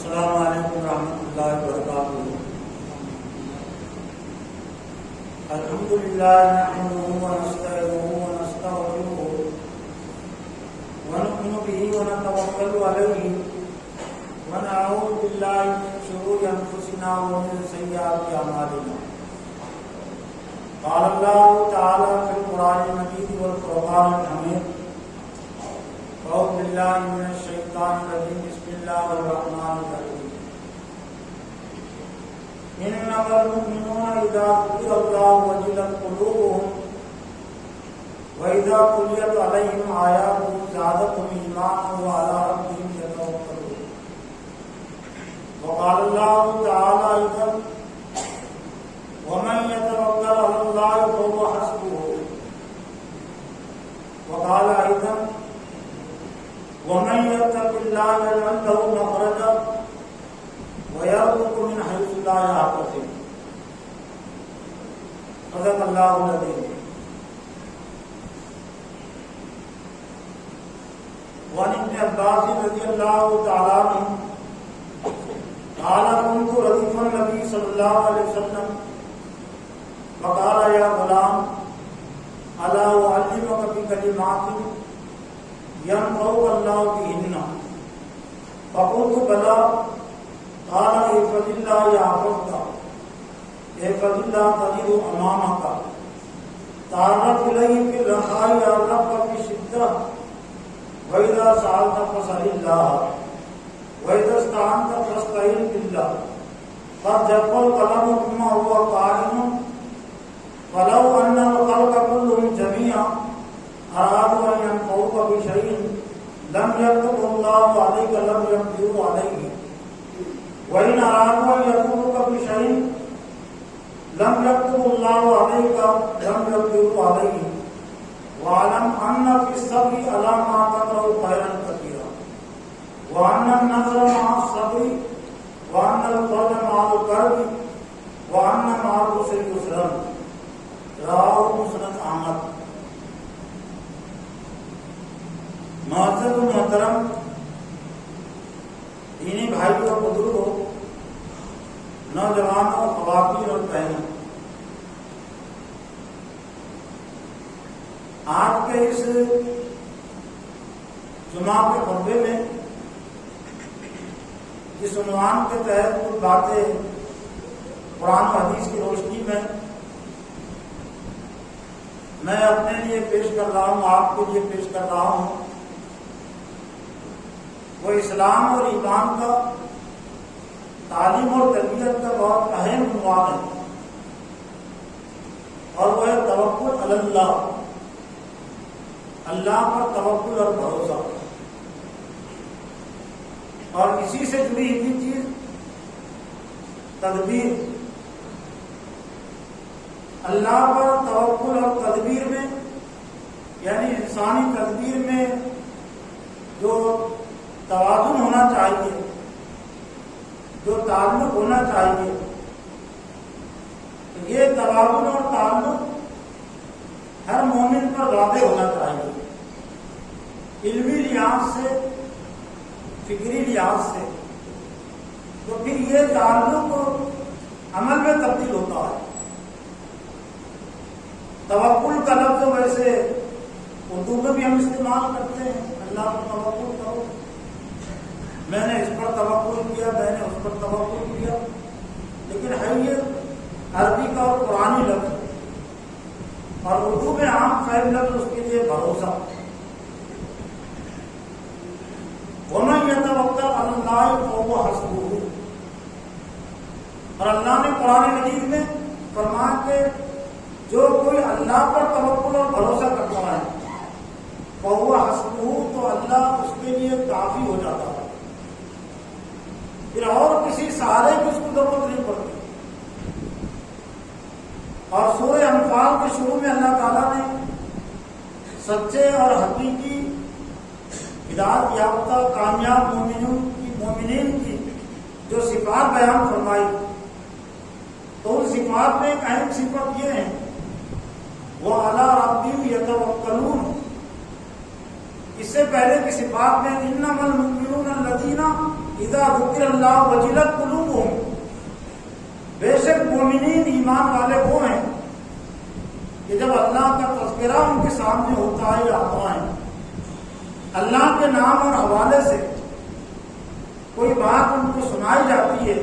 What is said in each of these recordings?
السلام علیکم ورحمۃ اللہ وبرکاتہ۔ الحمد للہ نحمده ونستعینه ونستغفره ونؤمن به ونتوکل علیہ ونعوذ باللہ من شرور انفسنا ومن سیئات اعمالنا۔ قال اللہ تعالی فی القرآن المجید والفرقان الحمید۔ اعوذ باللہ من الشیطان الرجیم، بسم اللہ الرحمن الرحیم۔ انما المؤمنون اذا ذکر اللہ وجلت قلوبهم واذا تلیت علیہم آیاتہ زادتہم ایمانا وعلی ربہم یتوکلون۔ وقال اللہ تعالی اذا ومن يتوکل علی اللہ فهو حسبہ۔ وقال ايضا ومن يتق الله يجعل له مخرجا ويرزقه من حيث لا يحتسب۔ صدق الله العظيم۔ وعن ابن عباس رضي الله تعالى عنه قال كنت رديف النبي صلى الله عليه وسلم فقال يا غلام ألا أعلمك بكلمات ينفعك الله بهن؟ فقلت بلى۔ قال احفظ الله يحفظك، احفظ الله تجده امامك، تعرف اليه في الرخاء يعرفك في الشده، واذا سالت فاسال الله، واذا استعنت فاستعن بالله۔ قد جف القلم مما هو قائم، فلو ان الخلق كلهم جميعا ارادوا ان ينفعوك بشيء لم يكتبه الله عليك لم يقدروا عليه، وإن أرادوا أن يضروك بشيء لم يكتب الله عليك لم يقدروا عليه، واعلم أن في الصبر على ما تكره خيرا كثيرا، وأن النصر مع الصبر، وأن الفرج مع الكرب، وأن مع العسر يسرا۔ رواه مسند احمد۔ معزز و محترم دینی بھائیوں اور بزرگوں، نوجوانوں، خواتین اور بہنوں، آج کے اس جمعہ کے خطبے میں جس عنوان کے تحت کچھ باتیں قرآن و حدیث کی روشنی میں اپنے لیے پیش کر رہا ہوں، آپ کے لیے پیش کر رہا ہوں، وہ اسلام اور ایمان کا، تعلیم اور تربیت کا بہت اہم عنوان ہے، اور وہ ہے توکل علی اللہ، اللہ پر توکل اور بھروسہ۔ اور اسی سے جڑی ہوئی چیز تدبیر۔ اللہ پر توکل اور تدبیر میں، یعنی انسانی تدبیر میں جو توازن ہونا چاہیے، جو تعلق ہونا چاہیے، یہ توازن اور تعلق ہر مومن پر واضح ہونا چاہیے، علمی لحاظ سے، فکری لحاظ سے، تو پھر یہ تعلق عمل میں تبدیل ہوتا ہے۔ توکل کا لفظ ویسے اردو میں بھی ہم استعمال کرتے ہیں، اللہ پر توکل کرو، میں نے اس پر توکل کیا، میں نے اس پر توکل کیا، لیکن ہے یہ عربی کا اور قرآنی لفظ، اور اردو میں عام فہم لفظ اس کے لیے بھروسہ۔ وَمَن يَتَوَکَّلْ عَلَى اللَّهِ فَهُوَ حَسْبُهُ۔ اور اللہ نے قرآن مجید میں فرمایا کہ جو کوئی اللہ پر توکل اور بھروسہ کرتا ہے فَهُوَ حَسْبُهُ، تو اللہ اس کے لیے کافی ہو جاتا ہے، پھر اور کسی سہارے کی اس کو ضرورت نہیں پڑتی۔ اور سورہ انفال کے شروع میں اللہ تعالیٰ نے سچے اور حقیقی ہدایت یافتہ کامیاب مومنین کی جو صفات بیان فرمائی، تو ان صفات میں ایک اہم صفت یہ ہے وہ علی ربہم یتوکلون۔ اس سے پہلے کی صفات میں انما المؤمنون الذین اذا ذکر اللہ وجلت قلوبہم، بے شک مومنین ایمان والے وہ ہیں کہ جب اللہ کا تذکرہ ان کے سامنے ہوتا ہے یا آتا ہے، اللہ کے نام اور حوالے سے کوئی بات ان کو سنائی جاتی ہے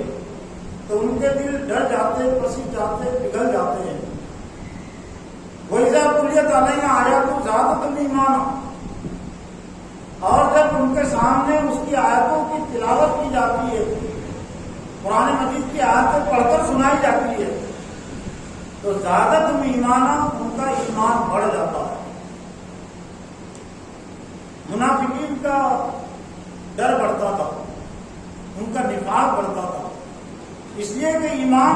تو ان کے دل ڈر جاتے، پسیج جاتے، پگھل جاتے ہیں۔ وَإِذَا تُلِيَتْ عَلَيْهِمْ آيَاتُهُ زَادَتْهُمْ ایمانا، اور جب ان کے سامنے اس کی آیتوں کی تلاوت کی جاتی ہے، قرآن مجید کی آیتیں پڑھ کر سنائی جاتی ہے تو زادتہم ایمانا، ان کا ایمان بڑھ جاتا ہے۔ منافقین کا ڈر بڑھتا تھا، ان کا نفاق بڑھتا تھا، اس لیے کہ ایمان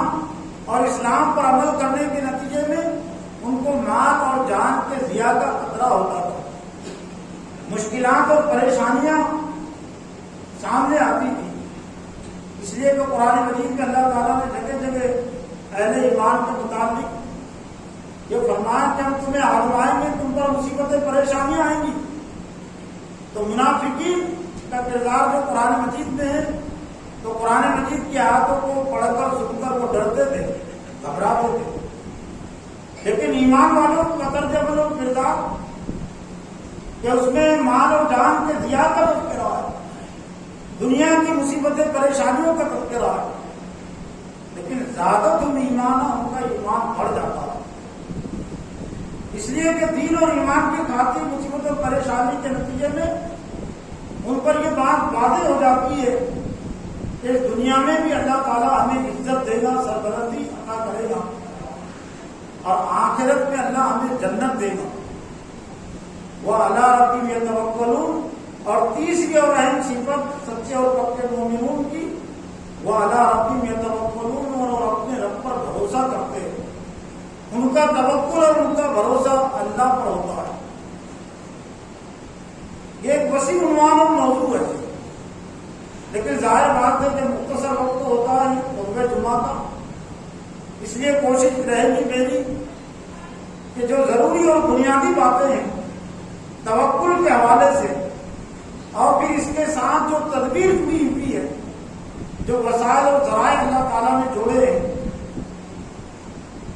اور اسلام پر عمل کرنے کے نتیجے میں ان کو مال اور جان کے ضیاع کا خطرہ ہوتا تھا، مشکلات اور پریشانیاں سامنے آتی تھی۔ اس لیے کہ قرآن مجید میں اللہ تعالیٰ نے جگہ جگہ اہل ایمان کے متعلق یہ فرمایا کہ ہم تمہیں آزمائیں گے، تم پر مصیبتیں پریشانیاں آئیں گی۔ تو منافقین کا کردار جو قرآن مجید میں ہے، تو قرآن مجید کی آیاتوں کو پڑھ کر سن کر وہ ڈرتے تھے، گھبراتے تھے، لیکن ایمان والوں کا طرز عمل و کردار کہ اس میں مال اور جان کے ضیاع کا تذکرہ ہے، دنیا کی مصیبتیں پریشانیوں کا تذکرہ ہے، لیکن زادتہم ایمانا، ان کا ایمان بڑھ جاتا ہے۔ اس لیے کہ دین اور ایمان کی خاطر مصیبت اور پریشانی کے نتیجے میں ان پر یہ بات واضح ہو جاتی ہے کہ اس دنیا میں بھی اللہ تعالیٰ ہمیں عزت دے گا، سربلندی عطا کرے گا، اور آخرت میں اللہ ہمیں جنت دے گا۔ وَعَلَىٰ رَبِّهِمْ يَتَوَكَّلُونَ، اور تیسری اور اہم صفت سچے اور پکے مومنون کی، وَعَلَىٰ رَبِّهِمْ يَتَوَكَّلُونَ، اور اپنے رب پر بھروسہ کرتے ہیں، ان کا توکل اور ان کا بھروسہ اللہ پر ہوتا ہے۔ یہ ایک وسیع عنوان اور موضوع ہے، لیکن ظاہر بات ہے کہ مختصر وقت ہوتا ہے خطبہ جمعہ کا، اس لیے کوشش رہے گی میری کہ جو ضروری اور بنیادی باتیں ہیں توکل کے حوالے سے، اور پھر اس کے ساتھ جو تدبیر جڑی ہوئی ہے، جو وسائل اور ذرائع اللہ تعالیٰ نے جوڑے ہیں،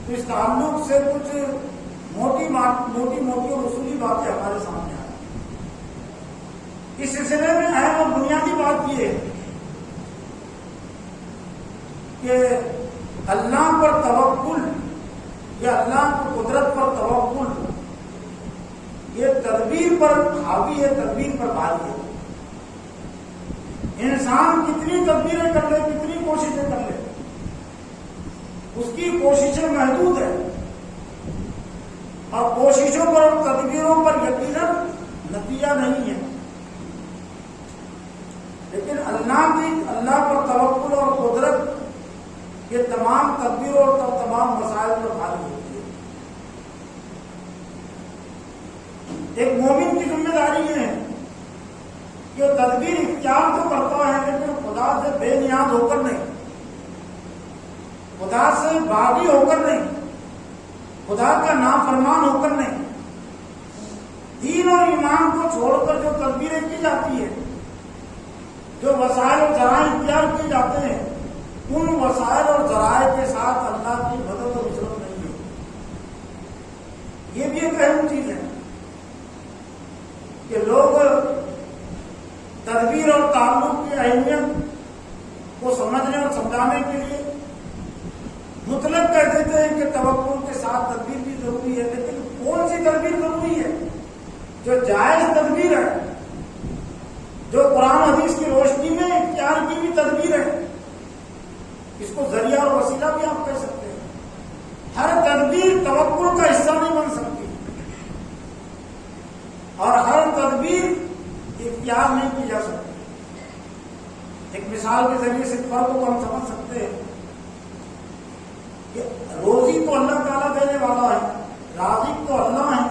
تو اس تعلق سے کچھ موٹی موٹی اور اصولی باتیں ہمارے سامنے آئیں۔ اس سلسلے میں اہم اور بنیادی بات یہ ہے کہ اللہ پر توکل یا اللہ کی قدرت پر توکل یہ تدبیر پر حاوی ہے، تدبیر پر بھاری ہے۔ انسان کتنی تدبیریں کر لے، کتنی کوششیں کر لے، اس کی کوششیں محدود ہیں، اور کوششوں پر اور تدبیروں پر یقیناً نتیجہ نہیں ہے، لیکن اللہ پر توکل اور قدرت یہ تمام تدبیروں اور تمام مسائل پر بھاری ہوتی ہے۔ ایک مومن کی ذمہ داری یہ ہے کہ وہ تدبیر اختیار تو کرتا ہے، لیکن خدا سے بے نیاز ہو کر نہیں، خدا سے باغی ہو کر نہیں، خدا کا نافرمان ہو کر نہیں۔ دین اور ایمان کو چھوڑ کر جو تدبیریں کی جاتی ہیں، جو وسائل اور ذرائع اختیار کیے جاتے ہیں، ان وسائل اور ذرائع کے ساتھ اللہ کی مدد اور نصرت نہیں ہے۔ یہ بھی ایک اہم چیز ہے کہ لوگ تدبیر اور تعلق کی اہمیت کو سمجھنے اور سمجھانے کے لیے مطلق کہہ دیتے ہیں کہ توکل کے ساتھ تدبیر بھی ضروری ہے، لیکن کون سی تدبیر ضروری ہے؟ جو جائز تدبیر ہے، جو قرآن حدیث کی روشنی میں اختیار کی بھی تدبیر ہے، اس کو ذریعہ اور وسیلہ بھی آپ کہہ سکتے ہیں۔ ہر تدبیر توکل کا حصہ نہیں بن سکتی، اور ہر تدبیر اختیار نہیں کی جا سکتی۔ ایک مثال کے ذریعے سے فرق کو ہم سمجھ سکتے ہیں کہ روزی تو اللہ تعالیٰ دینے والا ہے، رازق تو اللہ ہے،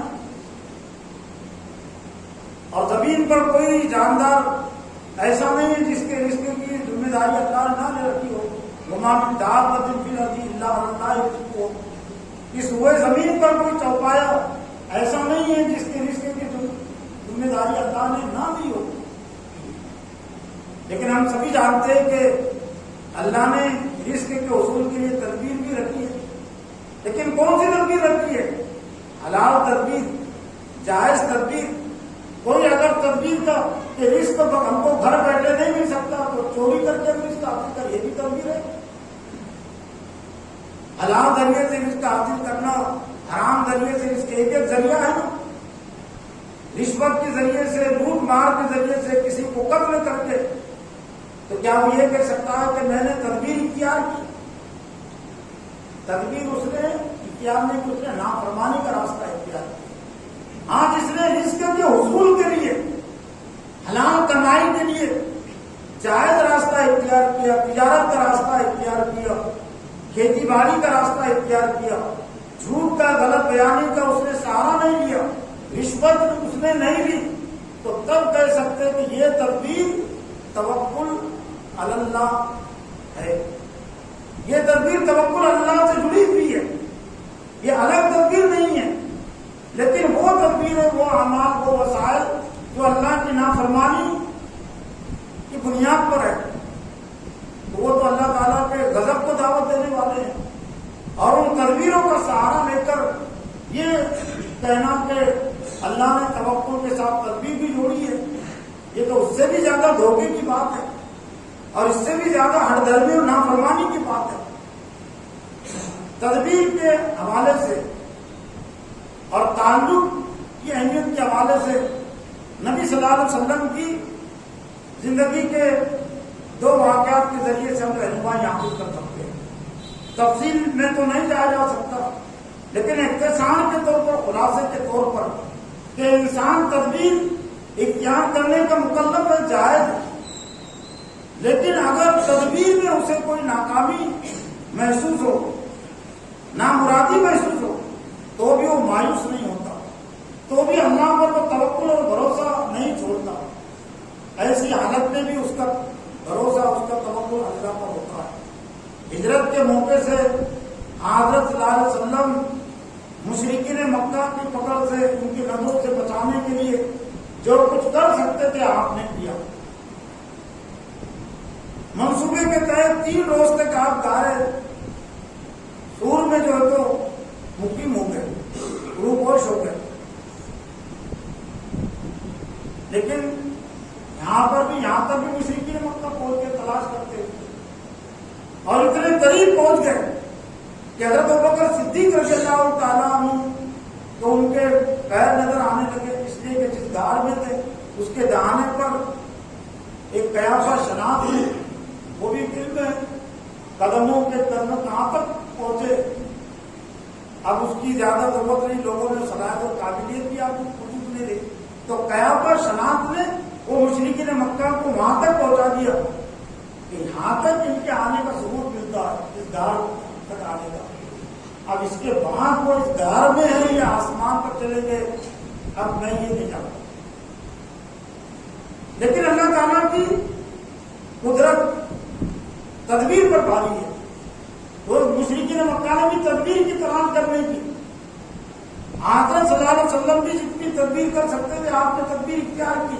اور زمین پر کوئی جاندار ایسا نہیں ہے جس کے رزق کی ذمہ داری اللہ نے نہ لے رکھی ہو۔ وما من دابۃ فی الارض الا علی اللہ رزقها، اس ہوئے زمین پر کوئی چوپایا ایسا نہیں ہے جس کے رزق کی ذمہ داری اللہ نے نہ دی ہو۔ لیکن ہم سبھی جانتے ہیں کہ اللہ نے رزق کے حصول کے لیے تدبیر بھی رکھی ہے، لیکن کون سی تدبیر رکھی ہے؟ حلال تدبیر، جائز تدبیر۔ کوئی اگر تدبیر کا کہ رزق ہم کو گھر بیٹھے نہیں مل سکتا تو چوری کر کے رزق حاصل کر، یہ بھی تدبیر ہے۔ حلال ذریعے سے رزق حاصل کرنا، حرام ذریعے سے رزق ایک ذریعہ ہے نا۔ رشوت کے ذریعے سے، لوٹ مار کے ذریعے سے کسی کو قتل کر کے، تو کیا وہ یہ کہہ سکتا ہے کہ میں نے تدبیر اختیار کی؟ تدبیر اس نے اختیار نہیں کی، اس نے نافرمانی کا راستہ اختیار کیا۔ ہاں، جس نے رزق کے حصول کے لیے، حلال کمائی کے لیے جائز راستہ اختیار کیا، تجارت کا راستہ اختیار کیا، کھیتی باڑی کا راستہ اختیار کیا، جھوٹ کا، غلط بیانی کا اس نے سہارا نہیں لیا، رشوت اس نے نہیں لی، تو تب کہہ سکتے کہ یہ تدبیر توکل علی اللہ ہے۔ یہ تدبیر توکل اللہ سے جڑی ہوئی ہے، یہ الگ تدبیر نہیں ہے، لیکن وہ تدبیر ہے، وہ اعمال، وہ وسائل جو اللہ کی نافرمانی کی بنیاد پر ہے، تو وہ تو اللہ تعالیٰ کے غضب کو دعوت دینے والے ہیں۔ اور ان تدبیروں کا سہارا لے کر یہ کہنا کہ اللہ نے توکل کے ساتھ تدبیر بھی جوڑی ہے، یہ تو اس سے بھی زیادہ دھوکے کی بات ہے، اور اس سے بھی زیادہ ہردرمی اور نافرمانی کی بات ہے۔ تدبیر کے حوالے سے اور تعلق کی اہمیت کے حوالے سے نبی صلی اللہ علیہ وسلم کی زندگی کے 2 واقعات کے ذریعے سے ہم رہنمائی حاصل کر سکتے ہیں۔ تفصیل میں تو نہیں جایا جا سکتا، لیکن اختصار کے طور پر، خلاصے کے طور پر، کہ انسان تدبیر اختیار کرنے کا مکلف ہے، جائز ہے، لیکن اگر تدبیر میں اسے کوئی ناکامی محسوس ہو، نامرادی محسوس ہو، تو بھی وہ مایوس نہیں ہوتا، تو بھی اللہ پر وہ توکل اور بھروسہ نہیں چھوڑتا۔ ایسی حالت میں بھی اس کا بھروسہ، اس کا توکل اللہ پر ہوتا ہے۔ ہجرت کے موقع سے حضرت صلی اللہ علیہ وسلم مشرکین مکہ کی پکڑ سے، ان کی نظروں سے بچانے کے لیے جو کچھ کر سکتے تھے آپ نے کیا۔ منصوبے کے تحت 3 روز تک آپ گارے سور میں جو ہے تو مقیم ہو گئے، روپوش ہو گئے، لیکن یہاں تک بھی مشرکین مکہ پہنچ کے تلاش کرتے تھے، اور اتنے قریب پہنچ گئے کہ حضرت ابوبکر صدیق رضی اللہ تعالیٰ عنہ تو ان کے پیر نظر آنے لگے، اس لیے کہ جس غار میں تھے اس کے دہانے پر ایک قیافہ شناخت ہے، وہ بھی گر گئے، قدموں کے قدم کہاں تک پہنچے۔ اب اس کی زیادہ ضرورت نہیں، لوگوں نے صلاحیت اور قابلیت بھی آپ کو وجود نہیں دی، تو قیافہ شناخت نے وہ مشرکین مکہ کو وہاں تک پہنچا دیا کہ یہاں تک ان کے آنے کا ثبوت ملتا ہے، اس غار تک آنے کا۔ اب اس کے بعد وہ اس غار میں ہے یا آسمان پر چلے گئے، اب میں یہ نہیں جانتا، لیکن اللہ تعالیٰ کی قدرت تدبیر پر بھاری ہے۔ وہ مشرکین مکہ نے بھی تدبیر کی تلاش کرنے کی، حضرت صلی اللہ علیہ وسلم بھی جتنی تدبیر کر سکتے تھے آپ نے تدبیر اختیار کی،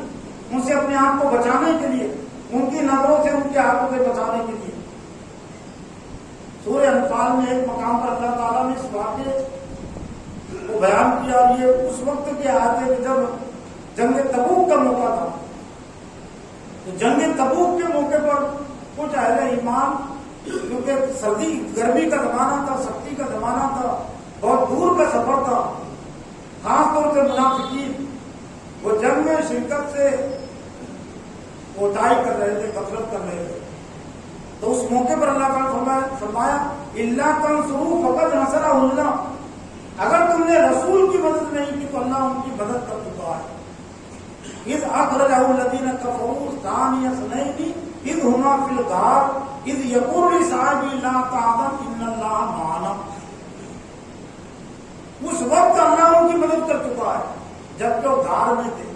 ان سے اپنے آپ کو بچانے کے لیے، ان کی نظروں سے، ان کے ہاتھوں سے بچانے کے لیے۔ سورہ انفال میں ایک مقام پر اللہ تعالیٰ نے اس واقعے کو بیان کیا، اور یہ اس وقت کی آیت ہے کہ جب جنگ تبوک کا موقع تھا، تو جنگ تبوک کے موقع پر کچھ اہل ایمان، کیونکہ سردی گرمی کا زمانہ تھا، سختی کا زمانہ تھا، بہت دور کا سفر تھا، خاص طور سے منافقین وہ جنگ میں شرکت سے کوتاہی کر رہے تھے، غفلت کر رہے تھے۔ تو اس موقع پر اللہ تعالیٰ نے فرمایا اللہ تنصروا فقد نصرہ اللہ، اگر تم نے رسول کی مدد نہیں کی تو اللہ ان کی مدد کر چکا ہے۔ اذ اخرجہ الذین کفروا ثانی اثنین اذ ہما فی الغار اذ یقول لصاحبہ لا تحزن ان اللہ معنا، اس وقت اللہ ان کی مدد کر چکا ہے جبکہ وہ غار میں تھے۔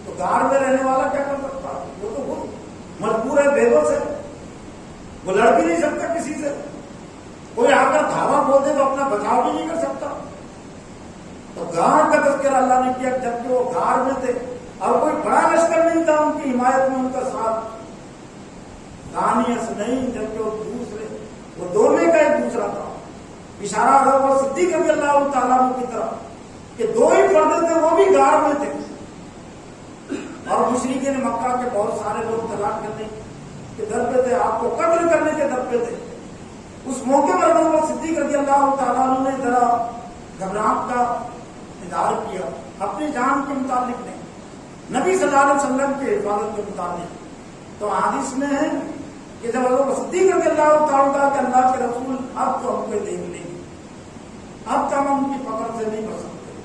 تو غار میں رہنے والا کیا کر سکتا ہے؟ وہ تو خود مجبور ہے، بے بس ہے، وہ لڑ بھی نہیں سکتا کسی سے، کوئی آ کر دھاوا کھول دے تو اپنا بچاؤ بھی نہیں کر سکتا۔ تو غار کا تذکرہ اللہ نے کیا جبکہ وہ غار میں تھے، اور کوئی بڑا لشکر نہیں تھا ان کی حمایت میں، ان کا ساتھ، ثانی اثنین، جبکہ وہ دو میں کا ایک دوسرا تھا. اشارہ حضرت صدیق رضی اللہ تعالیٰ عنہ کی طرف کہ دو ہی فرد تھے، وہ بھی غار میں تھے. اور مشرکین مکہ کے بہت سارے لوگ طلاق کرنے کے در پہ تھے، آپ کو قتل کرنے کے در پہ تھے. اس موقع پر حضرت صدیق رضی اللہ تعالیٰ عنہ نے ذرا گھبراہٹ کا اظہار کیا، اپنی جان کے متعلق نہیں، نبی صلی اللہ علیہ وسلم کے حفاظت کے متعلق. تو حدیث میں ہے کہ جب حضرت صدیق رضی اللہ تعالیٰ کہ اللہ کے رسول اب تو ہم کو دیکھ لیں گے، اب تو ہم ان کی پکڑ سے نہیں بچ سکتے.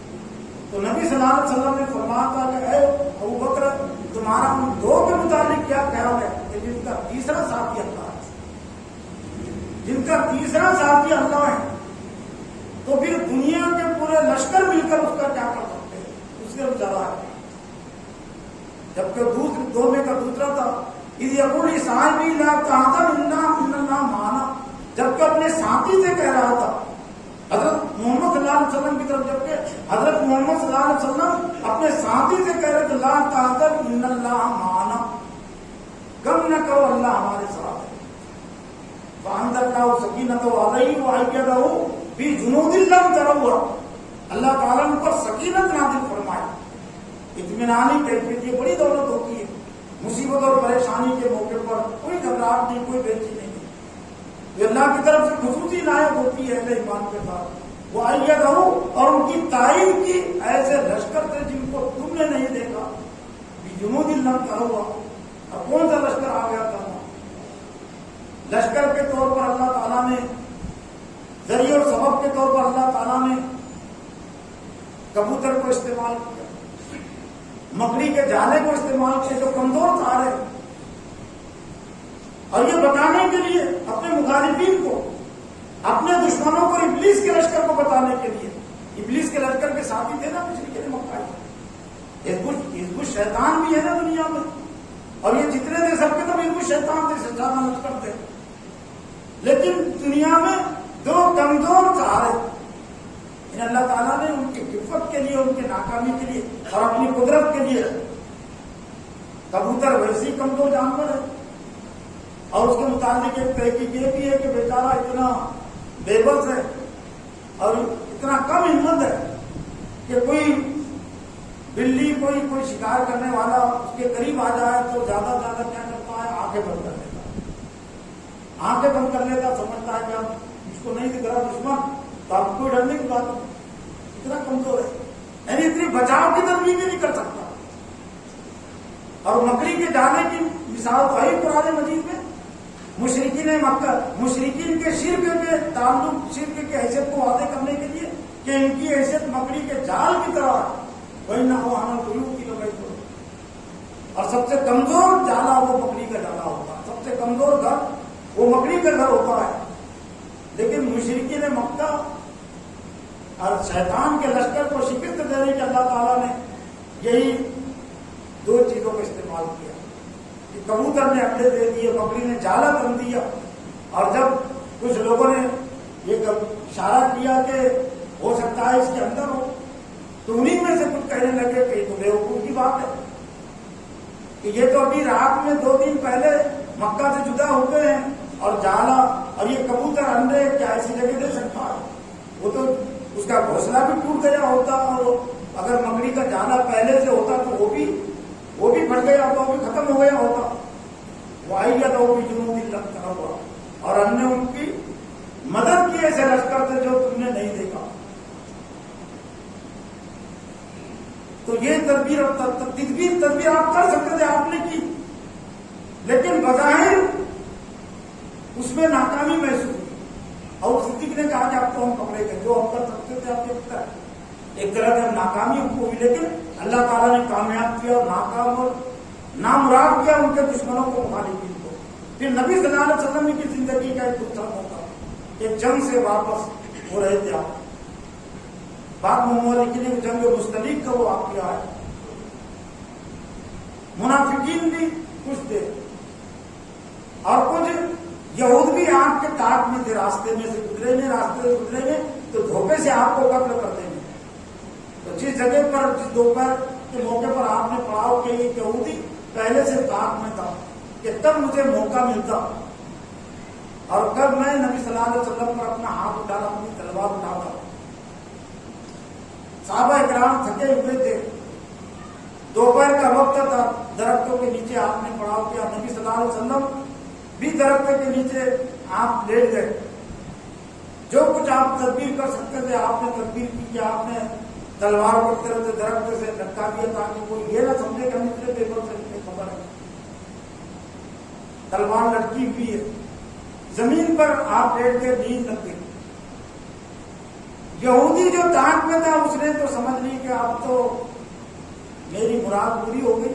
تو نبی صلی اللہ علیہ وسلم نے فرمایا تھا کہ اے ابو بکر، تمہارا ان دو کے متعلق کیا خیال ہے کہ جن کا تیسرا ساتھی اللہ ہے، جن کا تیسرا ساتھی اللہ ہے، تو پھر دنیا کے پورے لشکر مل کر اس کا کیا کر سکتے ہیں، اس کے جگہ ہے. جبکہ دو میں کا دوسرا تھا اذ یقول صاحبی لا تحزن ان اللہ معنا، جبکہ اپنے ساتھی سے کہہ رہا تھا حضرت محمد صلی اللہ علیہ وسلم کی طرف، جبکہ حضرت محمد صلی اللہ علیہ وسلم اپنے ساتھی سے کہہ رہے تھے لا تحزن ان اللہ معنا، غم نہ کرو اللہ ہمارے ساتھ ہے. فانزل اللہ سکینتہ علیہ وایدہ بجنود لم تروها، اللہ تعالیٰ نے پر سکینت نازل فرمائی، اطمینانی کیفیت. یہ بڑی دولت ہوتی ہے، مصیبت اور پریشانی کے موقع پر کوئی گھبراہٹ نہیں، کوئی بے چینی نہیں. یہ اللہ کی طرف سے خصوصی عنایت ہوتی ہے اہل ایمان کے ساتھ. وہ آئیے رہو اور ان کی تعریف کی، ایسے لشکر تھے جن کو تم نے نہیں دیکھا. جنود لم تروها، اب کون سا لشکر آ گیا تھا؟ لشکر کے طور پر اللہ تعالیٰ نے، ذریعے اور سبب کے طور پر اللہ تعالیٰ نے کبوتر کو استعمال کیا، مکڑی کے جالے کو استعمال کیا جو کمزور تھا رہے، اور یہ بتانے کے لیے اپنے مخالفین کو، اپنے دشمنوں کو، ابلیس کے لشکر کو بتانے کے لیے. ابلیس کے لشکر کے ساتھی تھے نا مشرکین مکہ، حزب الشیطان بھی ہے نا دنیا میں، اور یہ جتنے تھے سب کے تو حزب الشیطان تھے، شیطان لشکر تھے. لیکن دنیا میں دو کمزور سہارے، اللہ تعالیٰ نے ان کی حفاظت کے لیے، ان کے ناکامی کے لیے اور اپنی قدرت کے لیے. کبوتر ویسے ہی کمزور جانور ہے، اور اس کے متعلق ایک تحقیق یہ بھی ہے کہ بیچارہ اتنا بے بس ہے اور اتنا کم ہمت ہے کہ کوئی بلی، کوئی شکار کرنے والا اس کے قریب آ جائے تو زیادہ سے زیادہ کیا کرتا ہے، آنکھیں بند کر لیتا ہے، آنکھیں بند کر لیتا، سمجھتا ہے کہ اب اس کو نہیں دکھ رہا دشمن تو آپ کوئی ڈرنے کی بات نہیں. اتنا کمزور ہے، یعنی اتنی بچاؤ کی تدبیر بھی نہیں کر سکتا. اور مکڑی کے جانے کی مثال تو ہے قرآن مجید میں. مشرکین مکہ، مشرکین کے شرک کے تعلق، شرک کی حیثیت کو واضح کرنے کے لیے کہ ان کی حیثیت مکڑی کے جال کی طرح ہے. وہی نہ ہو آنا قیوب کی لگائی تو، اور سب سے کمزور جالا وہ مکڑی کا جالا ہوتا ہے، سب سے کمزور گھر وہ مکڑی کا گھر ہوتا ہے. لیکن مشرکین مکہ اور شیطان کے لشکر کو شکست دینے کے اللہ تعالیٰ نے یہی دو چیزوں کا استعمال کیا کہ کبوتر نے انڈے دے دیے، مکڑی نے جالا بن دیا. اور جب کچھ لوگوں نے یہ اشارہ کیا کہ ہو سکتا ہے اس کے اندر ہو، تو انہیں میں سے کچھ کہنے لگے کہ یہ تو بیوقوف کی بات ہے کہ یہ تو ابھی رات میں 2 دن پہلے مکہ سے جدا ہو گئے ہیں، اور جالا اور یہ کبوتر انڈے کیا ایسی جگہ دے سکتا ہے؟ وہ تو اس کا گھونسلہ بھی ٹوٹ گیا ہوتا، اور اگر مکڑی کا جالا پہلے سے ہوتا تو وہ بھی پھٹ گیا ہوتا، وہ بھی ختم ہو گیا ہوتا. وہ آئی گیا تو وہ بھی جنوبی لگتا ہوا، اور ہم نے ان کی مدد کی ایسے لشکر تھے جو تم نے نہیں دیکھا. تو یہ تدبیر آپ کر سکتے تھے، آپ نے کی، لیکن بظاہر اس میں ناکامی محسوس ہوئی. اور صدیق نے کہا کہ آپ تو ہم پکڑے گئے، جو ہم کر سکتے تھے آپ نے. ایک طرح سے ناکامی ہوئی، لیکن اللہ تعالیٰ نے کامیاب کیا اور ناکام اور نامراد کیا ان کے دشمنوں کو، مخالفین کو. پھر نبی صلی اللہ علیہ وسلم کی زندگی کا ایک دوسرا موقع، ایک جنگ سے واپس ہو رہے تھے آپ، بعد میں لیکن جنگ مستلق کا وہ واقعہ ہے. منافقین بھی کچھ تھے اور کچھ یہود بھی آنکھ کے تاک میں تھے، راستے میں سے گزرے میں تو دھوکے سے آپ کو قتل کر دیں گے. تو جس جگہ پر، جس دوپہر کے موقع پر آپ نے پڑاؤ کہ یہ یہودی پہلے سے تاک میں تھا، کہ تب مجھے موقع ملتا اور کب میں نبی صلی اللہ علیہ وسلم پر اپنا ہاتھ اٹھاتا، اپنی تلوار اٹھاتا۔ صحابہ کرام تھکے ہوئے تھے، دوپہر کا وقت تھا، درختوں کے نیچے آپ نے پڑاؤ کیا، نبی صلی اللہ علیہ وسلم بھی درختوں کے نیچے آپ لیٹ گئے۔ جو کچھ آپ تدبیر کر سکتے تھے آپ نے تدبیر کی کہ آپ نے تلوار کو ایک طرح سے درخت سے لٹکا دیا تاکہ کوئی یہ نہ سمجھے کہ ہم اتنے پیپر سے خبر ہے، تلوار لٹکی ہوئی ہے۔ زمین پر آپ لیٹ کے نیند لگ گئی۔ یہودی جو تانک میں تھا اس نے تو سمجھ لی کہ اب تو میری مراد پوری ہو گئی،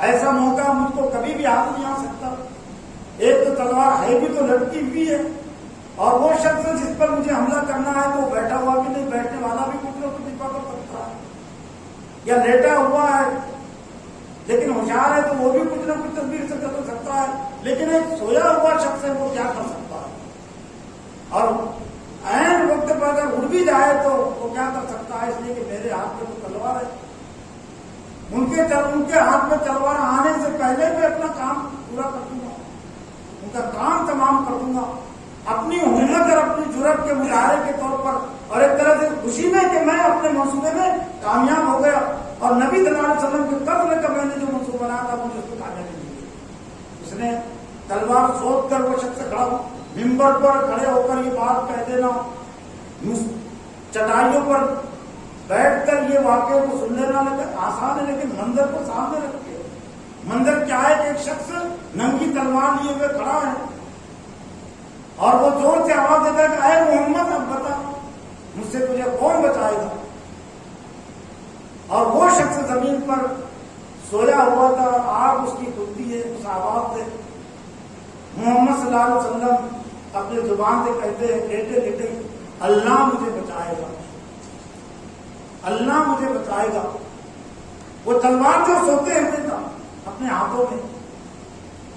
ایسا موقع مجھ کو کبھی بھی ہاتھ نہیں آ سکتا۔ ایک تو تلوار ہے بھی تو لٹکی ہوئی ہے، اور وہ شخص جس پر مجھے حملہ کرنا ہے تو بیٹھا ہوا بھی نہیں، بیٹھنے والا بھی کچھ نہ کچھ دفاع کر سکتا ہے، یا لیٹا ہوا ہے لیکن ہوشیار ہے تو وہ بھی کچھ نہ کچھ تدبیر سے کر سکتا ہے، لیکن ایک سویا ہوا شخص ہے وہ کیا کر سکتا ہے؟ اور عین وقت پر اگر اڑ بھی جائے تو وہ کیا کر سکتا ہے؟ اس لیے کہ میرے ہاتھ میں تو تلوار ہے۔ ان کے ہاتھ میں تلوار آنے سے پہلے میں اپنا کام پورا کر دوں گا، ان کا کام تمام کر دوں گا، اپنی ہمت اور اپنی جرأت کے مظاہرے کے طور پر، اور ایک طرح سے خوشی میں کہ میں اپنے منصوبے میں کامیاب ہو گیا، اور نبی صلی اللہ علیہ وسلم کے قتل کا میں نے جو منصوبہ بنایا تھا مجھے اس کو کامیابی ملی۔ اس نے تلوار سوچ کر وہ شخص کھڑا ممبر پر کھڑے ہو کر یہ بات کہہ دینا، چٹائیوں پر بیٹھ کر یہ واقعے کو سن لینا آسان ہے، لیکن منظر کو سامنے رکھ کے، منظر کیا ہے کہ ایک شخص ننگی تلوار لیے ہوئے کھڑا ہے اور وہ زور سے آواز دیتا ہے کہ اے محمد اب بتا مجھ سے تجھے کون بچائے گا؟ اور وہ شخص زمین پر سویا ہوا تھا، آگ اس کی کھلتی ہے اس آواز سے۔ محمد صلی اللہ علیہ وسلم اپنے زبان سے کہتے ہیں لیٹے لیٹے اللہ مجھے بچائے گا، اللہ مجھے بچائے گا۔ وہ تلوار جو سوتے ہوئے تھا اپنے ہاتھوں میں،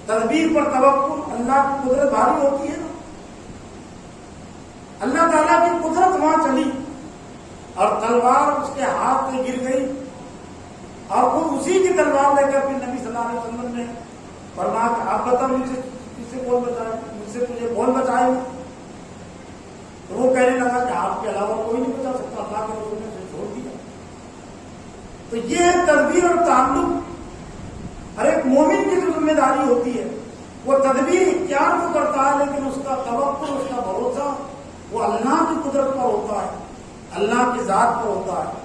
تدبیر پر توکل، اللہ کی قدرت بھاری ہوتی ہے نا، اللہ تعالیٰ کی قدرت وہاں چلی اور تلوار اس کے ہاتھ سے گر گئی، اور خود اسی کی تلوار لے کر پھر نبی صلی اللہ علیہ وسلم نے فرمایا کہ آپ بتا مجھ سے کون بچائے، مجھ سے تجھے کون بچائے؟ تو وہ کہنے لگا کہ آپ کے علاوہ کوئی نہیں بچا سکتا، اللہ کے رسول نے اسے چھوڑ دیا۔ تو یہ تدبیر اور تعلق ہر ایک مومن کی جو ذمہ داری ہوتی ہے، وہ تدبیر اختیار تو کرتا ہے لیکن اس کا توکل، اس کا بھروسہ وہ اللہ کی قدرت پر ہوتا ہے، اللہ کی ذات پر ہوتا ہے۔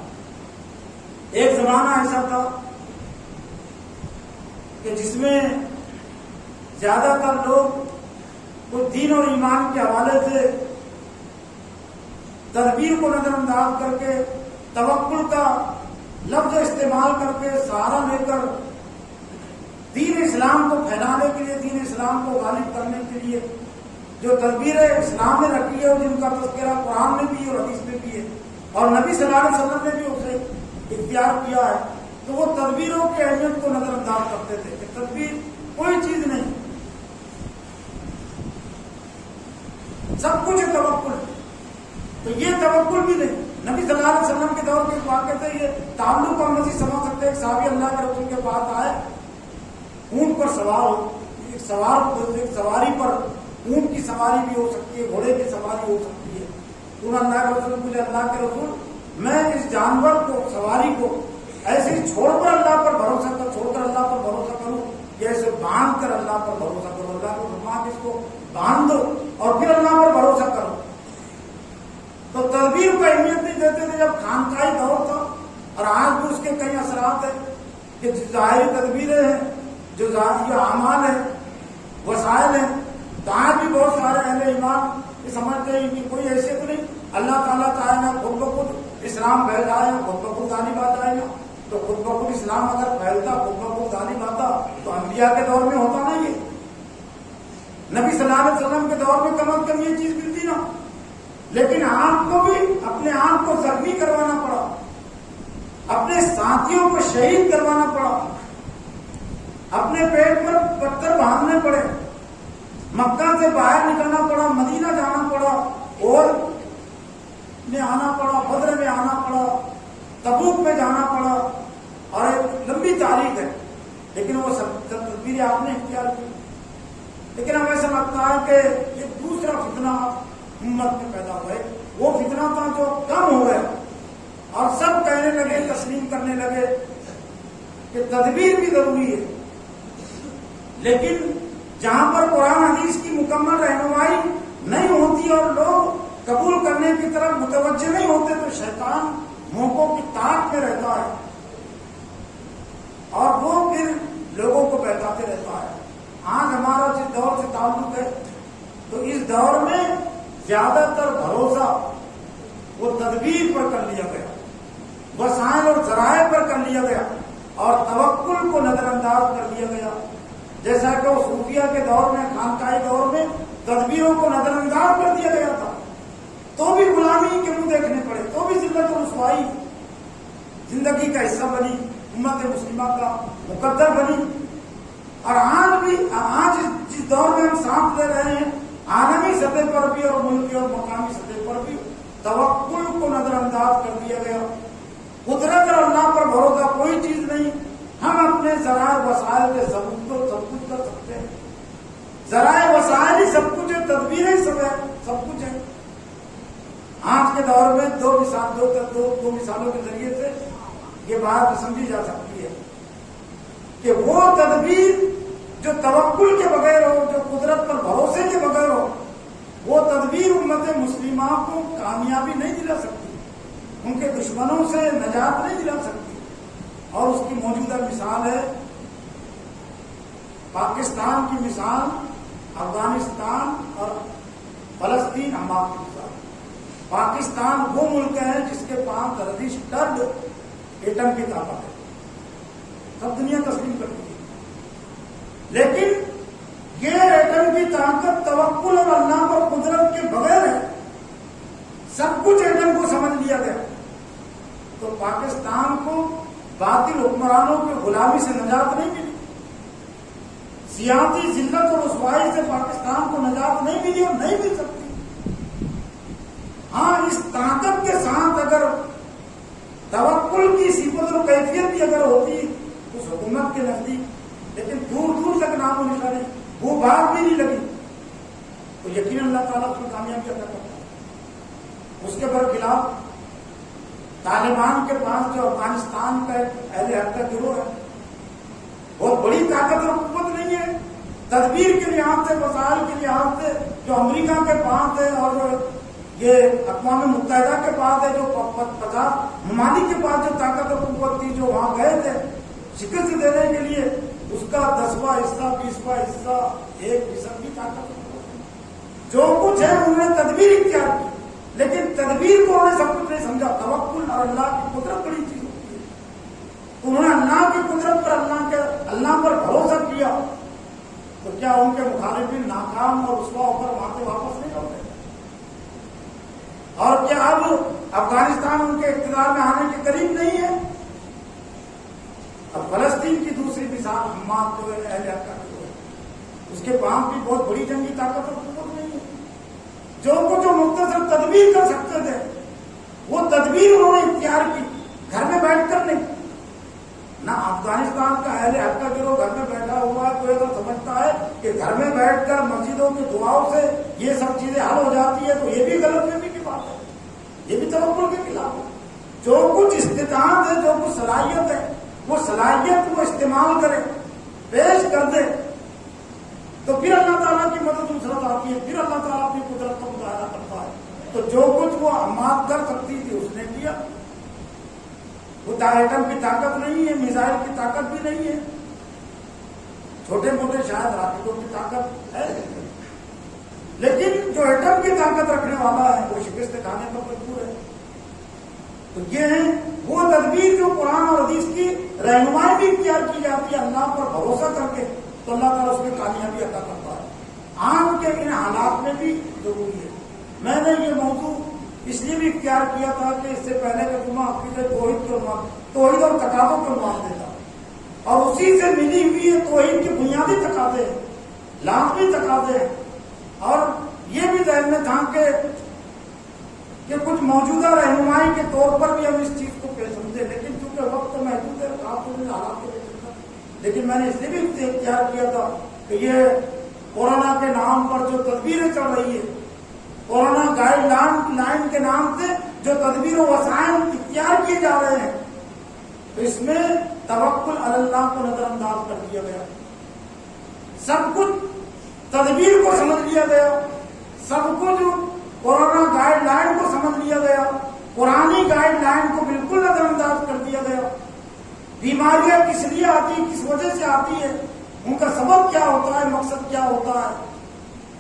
ایک زمانہ ایسا تھا کہ جس میں زیادہ تر لوگ وہ دین اور ایمان کے حوالے سے تدبیر کو نظر انداز کر کے توکل کا لفظ استعمال کر کے سہارا لے کر دین اسلام کو پھیلانے کے لیے، دین اسلام کو غالب کرنے کے لیے جو تدبیر اسلام میں رکھی ہے، جن کا تذکرہ قرآن میں بھی اور حدیث میں بھی ہے، اور نبی صلی اللہ علیہ وسلم نے بھی اسے اختیار کیا ہے، تو وہ تدبیروں کی اہمیت کو نظر انداز کرتے تھے کہ تدبیر کوئی چیز نہیں، سب کچھ توکل۔ تو یہ توکل بھی نہیں۔ نبی صلی اللہ علیہ وسلم کے دور کے واقعے سے یہ تعلق ہم مزید سمجھ سکتے ہیں۔ ایک صحابی اللہ کے رسول کے پاس آئے، اونٹ پر سوار ہو، ایک سواری پر، اونٹ کی سواری بھی ہو سکتی ہے، گھوڑے کی سواری ہو سکتی ہے۔ تو اللہ کے رسول مجھے اللہ کے رسول میں اس جانور کو، سواری کو ایسے ہی چھوڑ کر اللہ پر بھروسہ کروں یا اسے باندھ کر اللہ پر بھروسہ کروں؟ اللہ کو فرمایا کہ اس کو باندھ دو اور پھر اللہ پر بھروسہ کرو۔ تو تدبیر کو اہمیت نہیں دیتے تھے جب خانقاہی دور تھا، اور آج بھی اس کے کئی اثرات ہیں کہ ظاہری تدبیریں ہیں، جو اعمال ہیں، وسائل ہیں، تو آج بھی بہت سارے اہل ایمان یہ سمجھتے ہیں کہ کوئی حیثیت نہیں، اللہ تعالیٰ چاہے نا خود بخود اسلام پھیل جائے گا، خود بخود غالب آ جائے گا۔ تو خود بخود اسلام اگر پھیلتا، خود بخود غالب آتا تو انبیاء کے دور میں ہوتا نہیں ہے، نبی صلی اللہ علیہ وسلم کے دور میں کم از کم یہ چیز ملتی نا۔ لیکن آپ کو بھی اپنے آپ کو زخمی کروانا پڑا، اپنے ساتھیوں کو شہید کروانا پڑا، اپنے پیٹ پر پتھر باندھنے پڑے، مکہ سے باہر نکلنا پڑا، مدینہ جانا پڑا، اور میں آنا پڑا، بدر میں آنا پڑا، تبوک میں جانا پڑا، اور ایک لمبی تاریخ ہے۔ لیکن وہ سب تدبیریں آپ نے اختیار کی. لیکن ہمیں سمجھتا ہے کہ ایک دوسرا فتنہ امت میں پیدا ہوا ہے. وہ فتنہ تھا جو کم ہو گیا اور سب کہنے لگے, تسلیم کرنے لگے کہ تدبیر بھی ضروری ہے. لیکن جہاں پر قرآن حدیث کی مکمل رہنمائی نہیں ہوتی اور لوگ قبول کرنے کی طرف متوجہ نہیں ہوتے تو شیطان موقعوں کی تاک میں رہتا ہے اور وہ پھر لوگوں کو بہکاتے رہتا ہے. آج ہمارا جس دور سے تعلق ہے تو اس دور میں زیادہ تر بھروسہ وہ تدبیر پر کر لیا گیا, وسائل اور ذرائع پر کر لیا گیا اور توکل کو نظر انداز کر لیا گیا. جیسا کہ وہ صوفیہ کے دور میں, خانقاہی دور میں تدبیروں کو نظر انداز کر دیا گیا تھا تو بھی غلامی کے منہ دیکھنے پڑے, تو بھی ذلت و رسوائی زندگی کا حصہ بنی, امت مسلمہ کا مقدر بنی. اور آج جس دور میں ہم سانس لے رہے ہیں, عالمی سطح پر بھی اور ملکی اور مقامی سطح پر بھی توکل کو نظر انداز کر دیا گیا. قدرت اور اللہ پر بھروسہ کوئی چیز نہیں. ہم اپنے ذرائع وسائل کے سب کچھ کر سکتے ہیں. ذرائع وسائل ہی سب کچھ ہے, تدبیریں ہی سب کچھ ہے. آج کے دور میں دو مثالوں کے ذریعے سے یہ بات سمجھی جا سکتی ہے کہ وہ تدبیر جو توکل کے بغیر ہو, جو قدرت پر بھروسے کے بغیر ہو, وہ تدبیر امت مسلمہ کو کامیابی نہیں دلا سکتی, ان کے دشمنوں سے نجات نہیں دلا سکتی. اور اس کی موجودہ مثال ہے پاکستان کی مثال, افغانستان اور فلسطین حماس کی مثال. پاکستان وہ ملک ہے جس کے پاس رجسٹرڈ ایٹم کی طاقت ہے, سب دنیا تسلیم کرتی ہے. لیکن یہ ایٹم کی طاقت توکل اور اللہ پر قدرت کے بغیر ہے. سب کچھ ایٹم کو سمجھ لیا گیا تو پاکستان کو باطل حکمرانوں کی غلامی سے نجات نہیں ملی, سیاسی ذلت اور رسوائی سے پاکستان کو نجات نہیں ملی اور نہیں مل سکتی. ہاں, اس طاقت کے ساتھ اگر توکل کی صفت اور کیفیت بھی اگر ہوتی اس حکومت کے نزدیک, لیکن دور دور تک نام و نشان نہیں, وہ بات بھی نہیں لگی, تو یقیناً اللہ تعالیٰ اس کو کامیابی عطا کرتا ہے. اس کے برخلاف طالبان کے پاس جو افغانستان کا ایک اہل حق کا گروہ ہے, بہت بڑی طاقت اور قوت نہیں ہے. تدبیر کے لحاظ سے, وسائل کے لحاظ سے جو امریکہ کے پاس ہے اور یہ اقوام متحدہ کے پاس ہے, جو 50 ممالک کے پاس جو طاقت اور قوت تھی, جو وہاں گئے تھے شکست دینے کے لیے, اس کا 10واں حصہ 20واں حصہ 1% بھی طاقت اور قوت. جو کچھ ہے انہوں نے تدبیر اختیار کی, لیکن تدبیر کو انہوں نے سب کچھ نہیں سمجھا. توکل اور اللہ کی قدرت بڑی چیز ہوتی ہے. انہوں نے اللہ کی قدرت پر, اللہ پر بھروسہ کیا تو کیا ان کے مخالفین ناکام اور رسوا ہو کر وہاں سے واپس نہیں لوٹے؟ اور کیا اب افغانستان ان کے اقتدار میں آنے کے قریب نہیں ہے؟ اب فلسطین کی دوسری مثال حماس جو ہے, اہل حق کا جو ہے, اس کے پاس بھی بہت بڑی جنگی طاقت اور قوت نہیں ہے. جو کچھ مختصر تدبیر کر سکتے تھے وہ تدبیر انہوں نے اختیار کی, گھر میں بیٹھ کر نہیں. نہ افغانستان کا اہل حق کا گروہ گھر میں بیٹھا ہوا ہے, کوئی اگر سمجھتا ہے کہ گھر میں بیٹھ کر مسجدوں کی دعاؤں سے یہ سب چیزیں حل ہو جاتی ہے تو یہ بھی غلط فہمی کی بات ہے, یہ بھی توکل کے خلاف ہے. جو کچھ استطاعت ہے, جو کچھ صلاحیت ہے, وہ صلاحیت کو استعمال کرے, پیش کر دے, تو پھر اللہ تعالیٰ کی مدد نصرت آتی ہے, پھر اللہ تعالیٰ اپنی قدرت کا مظاہرہ کرتا ہے. تو جو کچھ وہ حماس کر سکتی تھی اس نے کیا. وہ ایٹم کی طاقت نہیں ہے, میزائل کی طاقت بھی نہیں ہے, چھوٹے موٹے شاید راکٹوں کی طاقت ہے, لیکن جو ایٹم کی طاقت رکھنے والا ہے وہ شکست کھانے پر مجبور ہے. تو یہ ہے وہ تدبیر جو قرآن اور حدیث کی رہنمائی بھی اختیار کی جاتی ہے اللہ پر بھروسہ کر کے, تو اللہ تعالیٰ اس میں کامیابی عطا کرتا ہے. آج کے ان حالات میں بھی ضروری ہے. میں نے یہ موضوع اس لیے بھی اختیار کیا تھا کہ اس سے پہلے کا جمعہ عقیدہ توحید اور تقاضوں کو عنوان دیتا, اور اسی سے ملی ہوئی ہے توحید کے بنیادی تقاضے, لازمی تقاضے ہیں. اور یہ بھی ذہن میں تھا کہ کچھ موجودہ رہنمائی کے طور پر بھی ہم اس چیز کو پیش سمجھے, لیکن چونکہ وقت محدود ہے, حالات کے لیکن میں نے اس لیے بھی اختیار کیا تھا کہ یہ کورونا کے نام پر جو تدبیریں چل رہی ہے، کورونا گائیڈ لائن کے نام سے جو تدبیر و وسائل اختیار کیے جا رہے ہیں، تو اس میں توکل علی اللہ کو نظر انداز کر دیا گیا، سب کچھ تدبیر کو سمجھ لیا گیا، سب کچھ کورونا گائیڈ لائن کو سمجھ لیا گیا، قرآنی گائیڈ لائن کو بالکل نظر انداز کر دیا گیا۔ بیماریاں کس لیے آتی، کس وجہ سے آتی ہے، ان کا سبب کیا ہوتا ہے، مقصد کیا ہوتا ہے،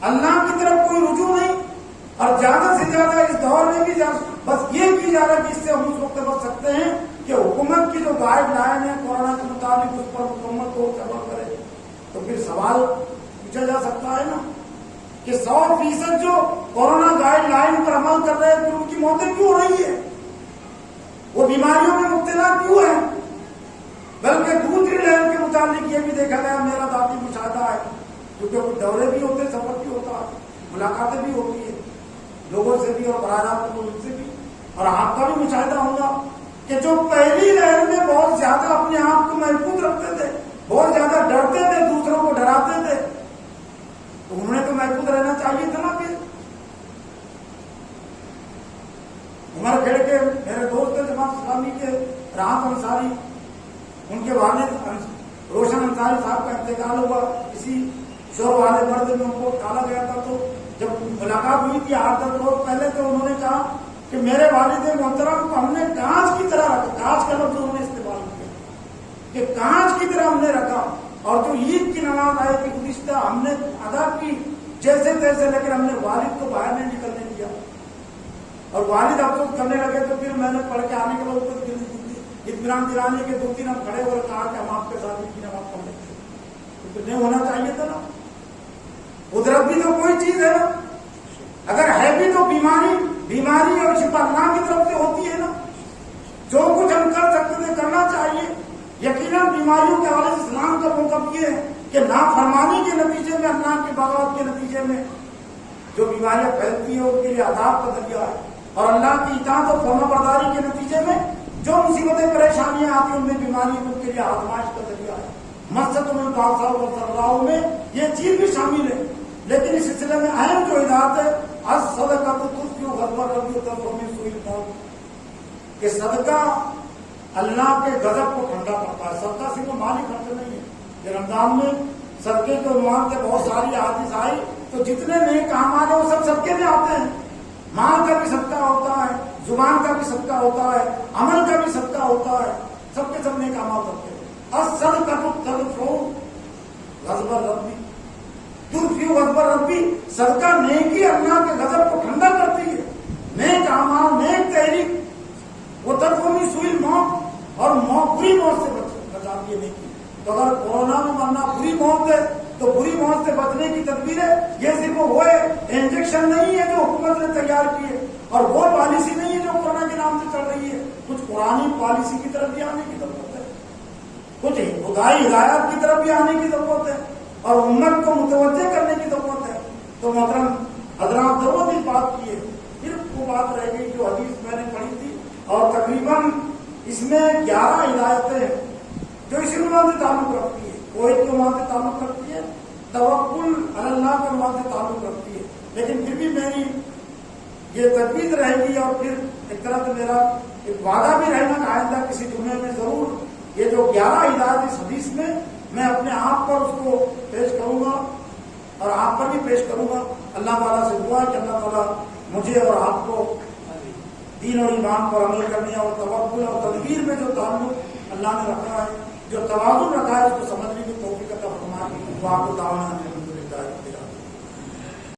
اللہ کی طرف کوئی رجوع نہیں، اور زیادہ سے زیادہ اس دور میں بھی بس یہ کی جا رہا ہے کہ اس سے ہم اس وقت بچ سکتے ہیں کہ حکومت کی جو گائیڈ لائن ہے کورونا کے مطابق اس پر مکمل طور سے عمل کرے۔ تو پھر سوال پوچھا جا سکتا ہے نا کہ 100% جو کورونا گائیڈ لائن پر عمل کر رہے ہیں پھر ان کی موتیں کیوں ہو رہی ہے، وہ بیماریوں میں مبتلا کیوں ہے؟ بلکہ دوسری لہر کے متعلق یہ بھی دیکھا گیا، میرا ذاتی مشاہدہ ہے، کیونکہ دورے بھی ہوتے، سفر بھی ہوتا ہے، ملاقاتیں بھی ہوتی ہے لوگوں سے بھی اور براہ راست ان سے بھی، اور آپ کا بھی مشاہدہ ہوگا کہ جو پہلی لہر میں بہت زیادہ اپنے آپ کو محفوظ رکھتے تھے، بہت زیادہ ڈرتے تھے، دوسروں کو ڈراتے تھے، تو انہوں نے تو محفوظ رہنا چاہیے تھا نا۔ پھر عمر کھیڑ کے میرے دوست جماعت اسلامی کے راحت انصاری، ان کے والد روشن انصاری صاحب کا انتقال ہوا، اسی شور والے مرد میں ان کو ڈالا گیا تھا۔ تو جب ملاقات ہوئی تھی 8-10 روز پہلے، تو انہوں نے کہا کہ میرے والد محترم کو ہم نے کانچ کی طرح رکھا، کانچ کا لفظ انہوں نے استعمال کیا کہ کانچ کی طرح ہم نے رکھا، اور جو عید کی نماز آئی تھی گزشتہ ہم نے ادا کی جیسے تیسے، لیکن ہم نے والد کو باہر نہیں نکلنے دیا، اور والد افسوس کرنے لگے۔ تو پھر میں نے پڑھ کے آنے کے بعد اطمینان دلانے کے 2 دن ہم کھڑے ہوئے، کہا کہ ہم آپ کے ساتھ عید کی نماز پڑھ لیتے ہیں، تو پھر نہیں ہونا چاہیے تھا نا۔ قدرت بھی تو کوئی چیز ہے نا، اگر ہے بھی تو بیماری اور شفا اللہ کی طرف سے ہوتی ہے نا۔ جو کچھ ہم کر سکتے تھے کرنا چاہیے۔ یقیناً بیماریوں کے حوالے سے اسلام کا موقف یہ ہے کہ نافرمانی کے نتیجے میں، اللہ کے بغاوت کے نتیجے میں جو بیماریاں پھیلتی ہیں ان کے لیے عذاب کا ذریعہ ہے، اور اللہ کی اطاعت اور فرما برداری کے نتیجے میں جو مصیبتیں پریشانیاں آتی ہیں ان میں بیماری ان کے لیے آزمائش کا ذریعہ ہے۔ مسجد میں باغ و سراؤں میں یہ چیز بھی شامل ہے، لیکن اس سلسلے میں اہم جو ہدایت ہے صدقہ تو تطفئ غضب ربی وترفع سوء الموت، کہ صدقہ اللہ کے غضب کو ٹھنڈا کرتا ہے۔ صدقہ صرف مالی خرچ نہیں ہے، کہ رمضان میں صدقے کے عنوان سے بہت ساری احادیث آئی، تو جتنے نیک اعمال ہیں وہ سب صدقے میں آتے ہیں۔ مال کا بھی صدقہ ہوتا ہے، زبان کا بھی صدقہ ہوتا ہے، عمل کا بھی صدقہ ہوتا ہے، سب کے سب نیک اعمال ہوتے ہیں۔ الصدقہ تطفئ غضب ربی، تطفئ غضب ربی، صدقہ نیکی اللہ کے غضب کو ٹھنڈا کرتی ہے، نیک اعمال، نیک تحریک، وہ ترفع سوء الموت، اور بری موت سے بچاتی ہے نیکی۔ تو اگر کورونا میں مرنا بری موت ہے تو بری موت سے بچنے کی تدبیریں یہ صرف وہ انجیکشن نہیں ہے جو حکومت نے تیار کی ہے، اور وہ پالیسی نہیں ہے جو کورونا کے نام سے چل رہی ہے، کچھ قرآنی پالیسی کی طرف بھی آنے کی ضرورت ہے، کچھ خدائی ہدایات کی طرف بھی آنے کی ضرورت ہے، اور امت کو متوجہ کرنے کی ضرورت ہے۔ تو محترم حضرات ضرورت اس بات کی ہے، صرف وہ بات رہ گئی جو حدیث میں نے پڑھی تھی، اور تقریباً اس میں 11 ہدایتیں ہیں جو اس عنوان سے تعلق رکھتی ہے، کوئی کے عنوان سے تعلق رکھتی ہے، توکل علی اللہ کے عنوان سے تعلق رکھتی ہے، لیکن پھر بھی میری یہ تجویز رہے گی، اور پھر ایک طرح سے میرا ایک وعدہ بھی رہے گا کہ آئندہ کسی جمعے میں ضرور یہ جو 11 ہدایت اس حدیث میں اپنے آپ پر اس کو پیش کروں گا، اور آپ پر بھی پیش کروں گا۔ اللہ تعالیٰ سے دعا کہ اللہ تعالیٰ مجھے اور آپ کو دین اور ایمان پر عمل کرنے اور توکل اور تدبیر میں جو تعلق اللہ نے رکھا ہے، جو توازن رکھا ہے، اس کو سمجھنے کی توفیق عطا فرمائے۔ دعا کو دعوانا